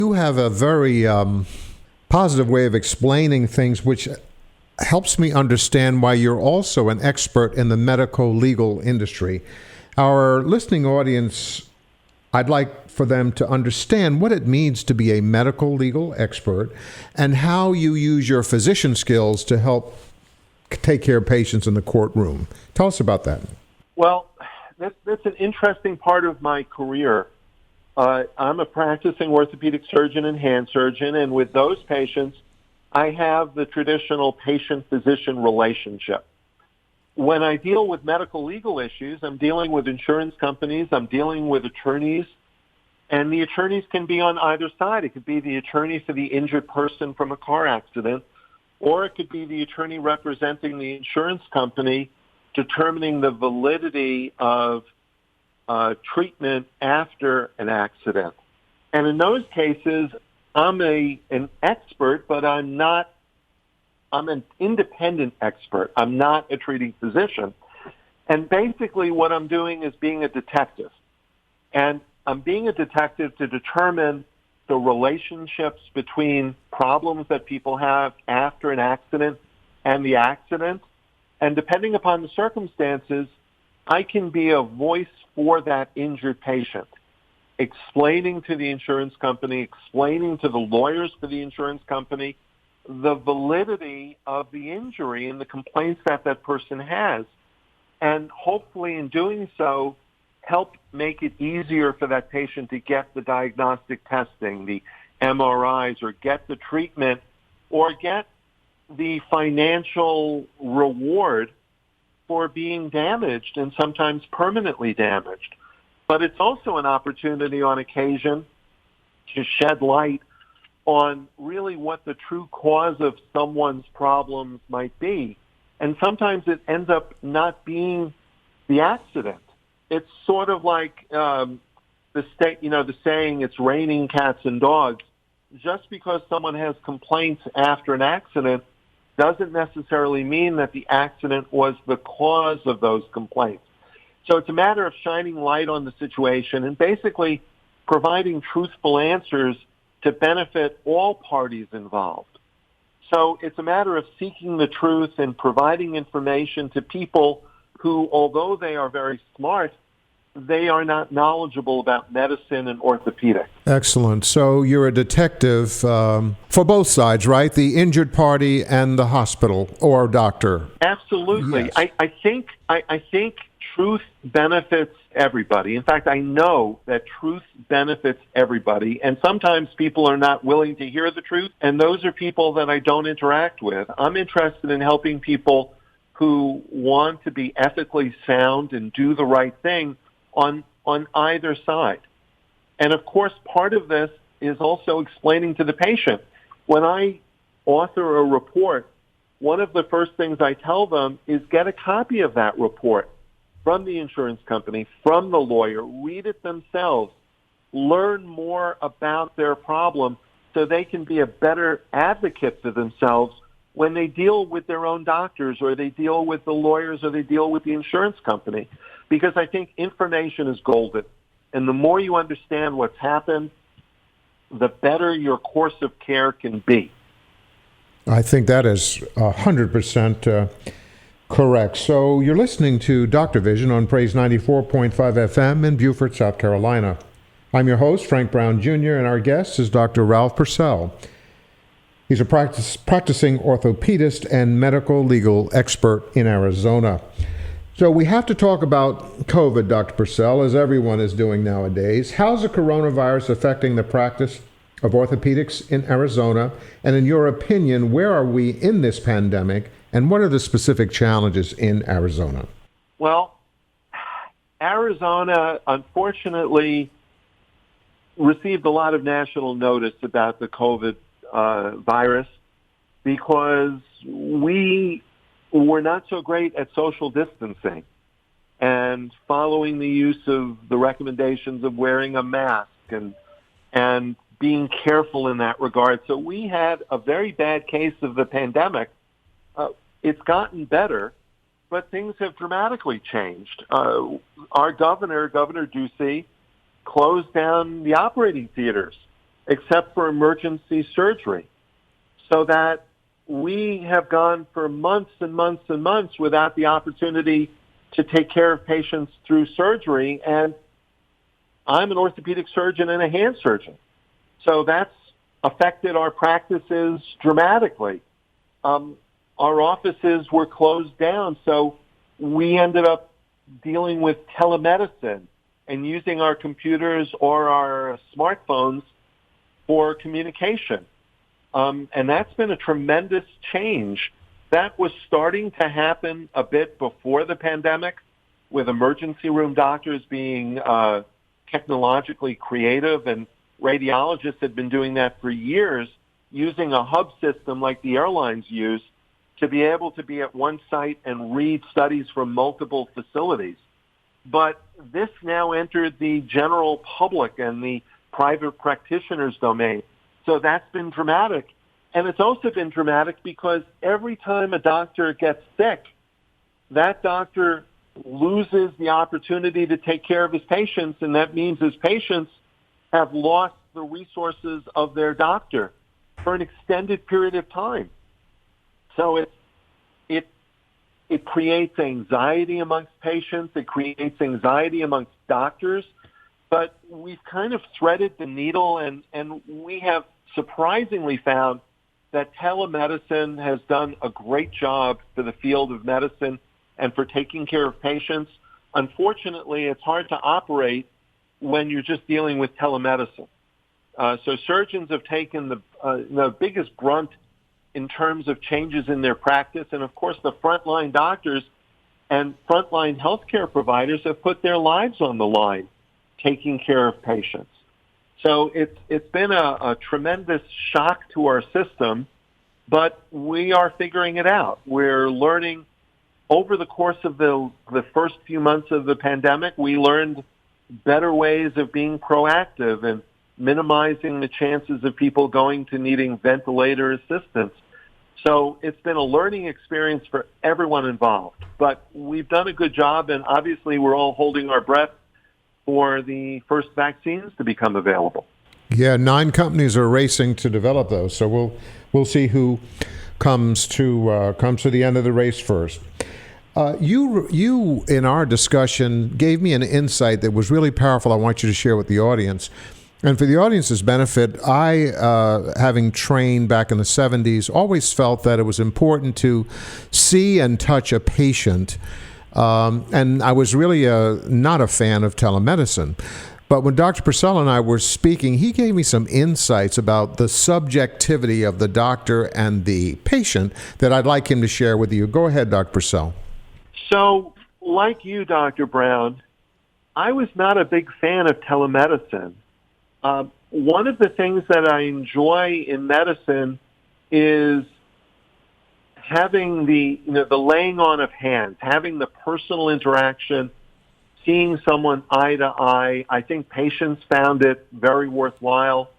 You have a very positive way of explaining things, which helps me understand why you're also an expert in the medical legal industry. Our listening audience, I'd like for them to understand what it means to be a medical legal expert and how you use your physician skills to help take care of patients in the courtroom. Tell us about that. Well, that's an interesting part of my career. I'm a practicing orthopedic surgeon and hand surgeon, and with those patients, I have the traditional patient-physician relationship. When I deal with medical legal issues, I'm dealing with insurance companies, I'm dealing with attorneys, and the attorneys can be on either side. It could be the attorney for the injured person from a car accident, or it could be the attorney representing the insurance company determining the validity of treatment after an accident. And in those cases, I'm an expert, but I'm an independent expert. I'm not a treating physician. And basically what I'm doing is being a detective. And I'm being a detective to determine the relationships between problems that people have after an accident and the accident. And depending upon the circumstances, I can be a voice for that injured patient, explaining to the insurance company, explaining to the lawyers for the insurance company the validity of the injury and the complaints that that person has. And hopefully in doing so, help make it easier for that patient to get the diagnostic testing, the MRIs, or get the treatment, or get the financial reward for being damaged and sometimes permanently damaged. But it's also an opportunity on occasion to shed light on really what the true cause of someone's problems might be. And sometimes it ends up not being the accident. It's sort of like the saying, it's raining cats and dogs. Just because someone has complaints after an accident doesn't necessarily mean that the accident was the cause of those complaints. So it's a matter of shining light on the situation and basically providing truthful answers to benefit all parties involved. So it's a matter of seeking the truth and providing information to people who, although they are very smart, they are not knowledgeable about medicine and orthopedic. Excellent. So you're a detective for both sides, right? The injured party and the hospital or doctor. Absolutely. Yes. I think truth benefits everybody. In fact, I know that truth benefits everybody, and sometimes people are not willing to hear the truth, and those are people that I don't interact with. I'm interested in helping people who want to be ethically sound and do the right thing on either side. And of course, part of this is also explaining to the patient. When I author a report, one of the first things I tell them is get a copy of that report from the insurance company, from the lawyer, read it themselves, learn more about their problem so they can be a better advocate for themselves when they deal with their own doctors or they deal with the lawyers or they deal with the insurance company. Because I think information is golden. And the more you understand what's happened, the better your course of care can be. I think that is 100% correct. So you're listening to Dr. Vision on Praise 94.5 FM in Beaufort, South Carolina. I'm your host, Frank Brown Jr., and our guest is Dr. Ralph Purcell. He's a practicing orthopedist and medical legal expert in Arizona. So we have to talk about COVID, Dr. Purcell, as everyone is doing nowadays. How's the coronavirus affecting the practice of orthopedics in Arizona? And in your opinion, where are we in this pandemic? And what are the specific challenges in Arizona? Well, Arizona, unfortunately, received a lot of national notice about the COVID virus because we were not so great at social distancing and following the use of the recommendations of wearing a mask and being careful in that regard. So we had a very bad case of the pandemic. It's gotten better, but things have dramatically changed. Our Governor Ducey, closed down the operating theaters. except for emergency surgery. So that we have gone for months and months and months without the opportunity to take care of patients through surgery. And I'm an orthopedic surgeon and a hand surgeon. So that's affected our practices dramatically. Our offices were closed down, so we ended up dealing with telemedicine and using our computers or our smartphones for communication. And that's been a tremendous change. That was starting to happen a bit before the pandemic, with emergency room doctors being technologically creative, and radiologists had been doing that for years, using a hub system like the airlines use to be able to be at one site and read studies from multiple facilities. But this now entered the general public and the private practitioners domain. So that's been dramatic. And it's also been dramatic because every time a doctor gets sick, that doctor loses the opportunity to take care of his patients, and that means his patients have lost the resources of their doctor for an extended period of time. So it creates anxiety amongst patients. It creates anxiety amongst doctors. But we've kind of threaded the needle, and we have surprisingly found that telemedicine has done a great job for the field of medicine and for taking care of patients. Unfortunately, it's hard to operate when you're just dealing with telemedicine. So surgeons have taken the biggest brunt in terms of changes in their practice. And of course, the frontline doctors and frontline healthcare providers have put their lives on the line taking care of patients. So it's been a tremendous shock to our system, but we are figuring it out. We're learning over the course of the first few months of the pandemic. We learned better ways of being proactive and minimizing the chances of people going to needing ventilator assistance. So it's been a learning experience for everyone involved. But we've done a good job, and obviously we're all holding our breath for the first vaccines to become available. Yeah, 9 companies are racing to develop those, so we'll see who comes to the end of the race first. You in our discussion gave me an insight that was really powerful. I want you to share with the audience. And for the audience's benefit, I, having trained back in the 70s, always felt that it was important to see and touch a patient. And I was really not a fan of telemedicine. But when Dr. Purcell and I were speaking, he gave me some insights about the subjectivity of the doctor and the patient that I'd like him to share with you. Go ahead, Dr. Purcell. So, like you, Dr. Brown, I was not a big fan of telemedicine. One of the things that I enjoy in medicine is having the laying on of hands, having the personal interaction, seeing someone eye to eye. I think patients found it very worthwhile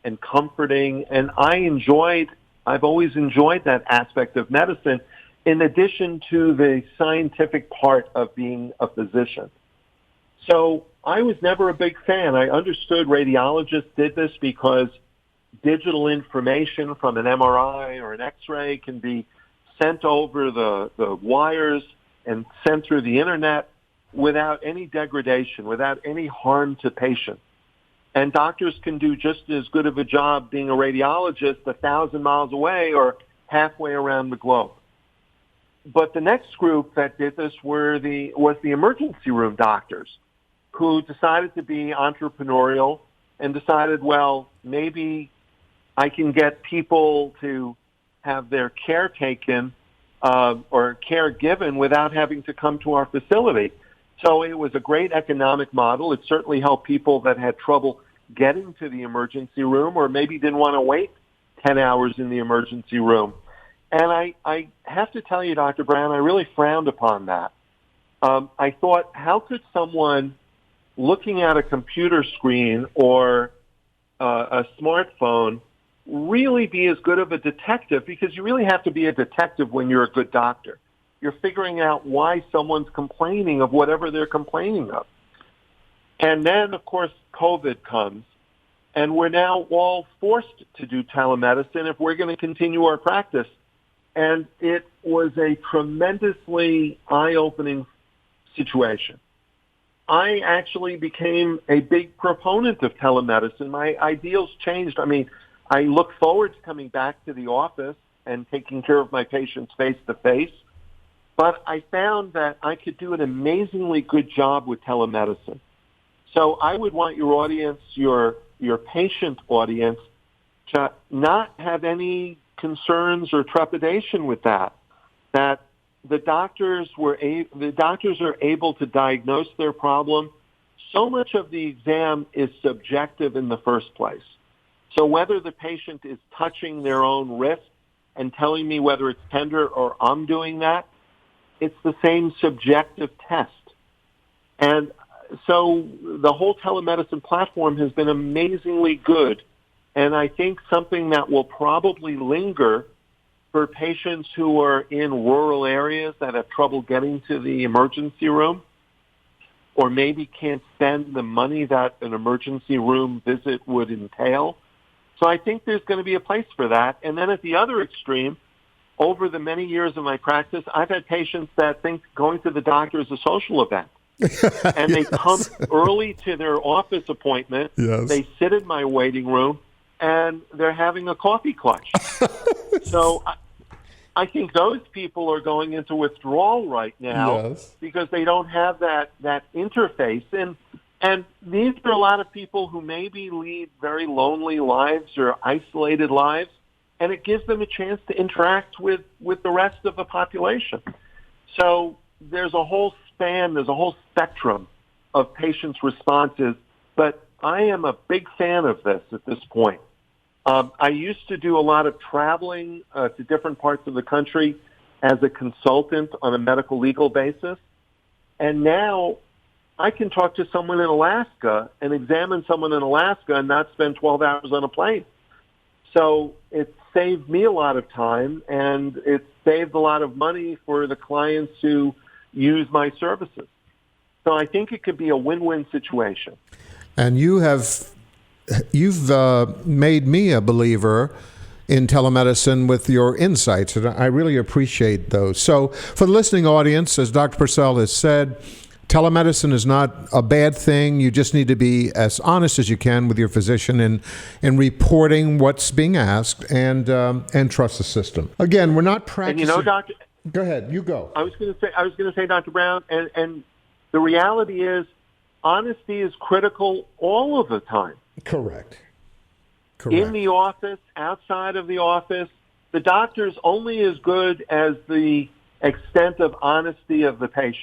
and comforting, and I've always enjoyed that aspect of medicine, in addition to the scientific part of being a physician. So I was never a big fan. I understood radiologists did this because digital information from an MRI or an X-ray can be sent over the wires and sent through the internet without any degradation, without any harm to patients. And doctors can do just as good of a job being a radiologist 1,000 miles away or halfway around the globe. But the next group that did this was the emergency room doctors, who decided to be entrepreneurial and decided, well, maybe I can get people to have their care taken or care given without having to come to our facility. So it was a great economic model. It certainly helped people that had trouble getting to the emergency room or maybe didn't want to wait 10 hours in the emergency room. And I have to tell you, Dr. Brown, I really frowned upon that. I thought, how could someone looking at a computer screen or a smartphone really be as good of a detective? Because you really have to be a detective when you're a good doctor. You're figuring out why someone's complaining of whatever they're complaining of. And then, of course, COVID comes. And we're now all forced to do telemedicine if we're going to continue our practice. And it was a tremendously eye-opening situation. I actually became a big proponent of telemedicine. My ideals changed. I mean, I look forward to coming back to the office and taking care of my patients face-to-face. But I found that I could do an amazingly good job with telemedicine. So I would want your audience, your patient audience, to not have any concerns or trepidation with that. That the doctors are able to diagnose their problem. So much of the exam is subjective in the first place. So whether the patient is touching their own wrist and telling me whether it's tender or I'm doing that, it's the same subjective test. And so the whole telemedicine platform has been amazingly good. And I think something that will probably linger for patients who are in rural areas that have trouble getting to the emergency room or maybe can't spend the money that an emergency room visit would entail. So I think there's going to be a place for that. And then at the other extreme, over the many years of my practice, I've had patients that think going to the doctor is a social event. And they come early to their office appointment. Yes. They sit in my waiting room, and they're having a coffee clutch. So I think those people are going into withdrawal right now. Yes. Because they don't have that interface. And these are a lot of people who maybe lead very lonely lives or isolated lives, and it gives them a chance to interact with the rest of the population. So there's a whole spectrum of patients' responses, but I am a big fan of this at this point. I used to do a lot of traveling to different parts of the country as a consultant on a medical legal basis, and now I can talk to someone in Alaska and examine someone in Alaska and not spend 12 hours on a plane. So it saved me a lot of time, and it saved a lot of money for the clients who use my services. So I think it could be a win-win situation. And you've made me a believer in telemedicine with your insights, and I really appreciate those. So for the listening audience, as Dr. Purcell has said, telemedicine is not a bad thing. You just need to be as honest as you can with your physician in reporting what's being asked and trust the system. Again, we're not practicing. And Doctor, go ahead. You go. I was going to say, Dr. Brown, and the reality is, honesty is critical all of the time. Correct. In the office, outside of the office, the doctor's only as good as the extent of honesty of the patient.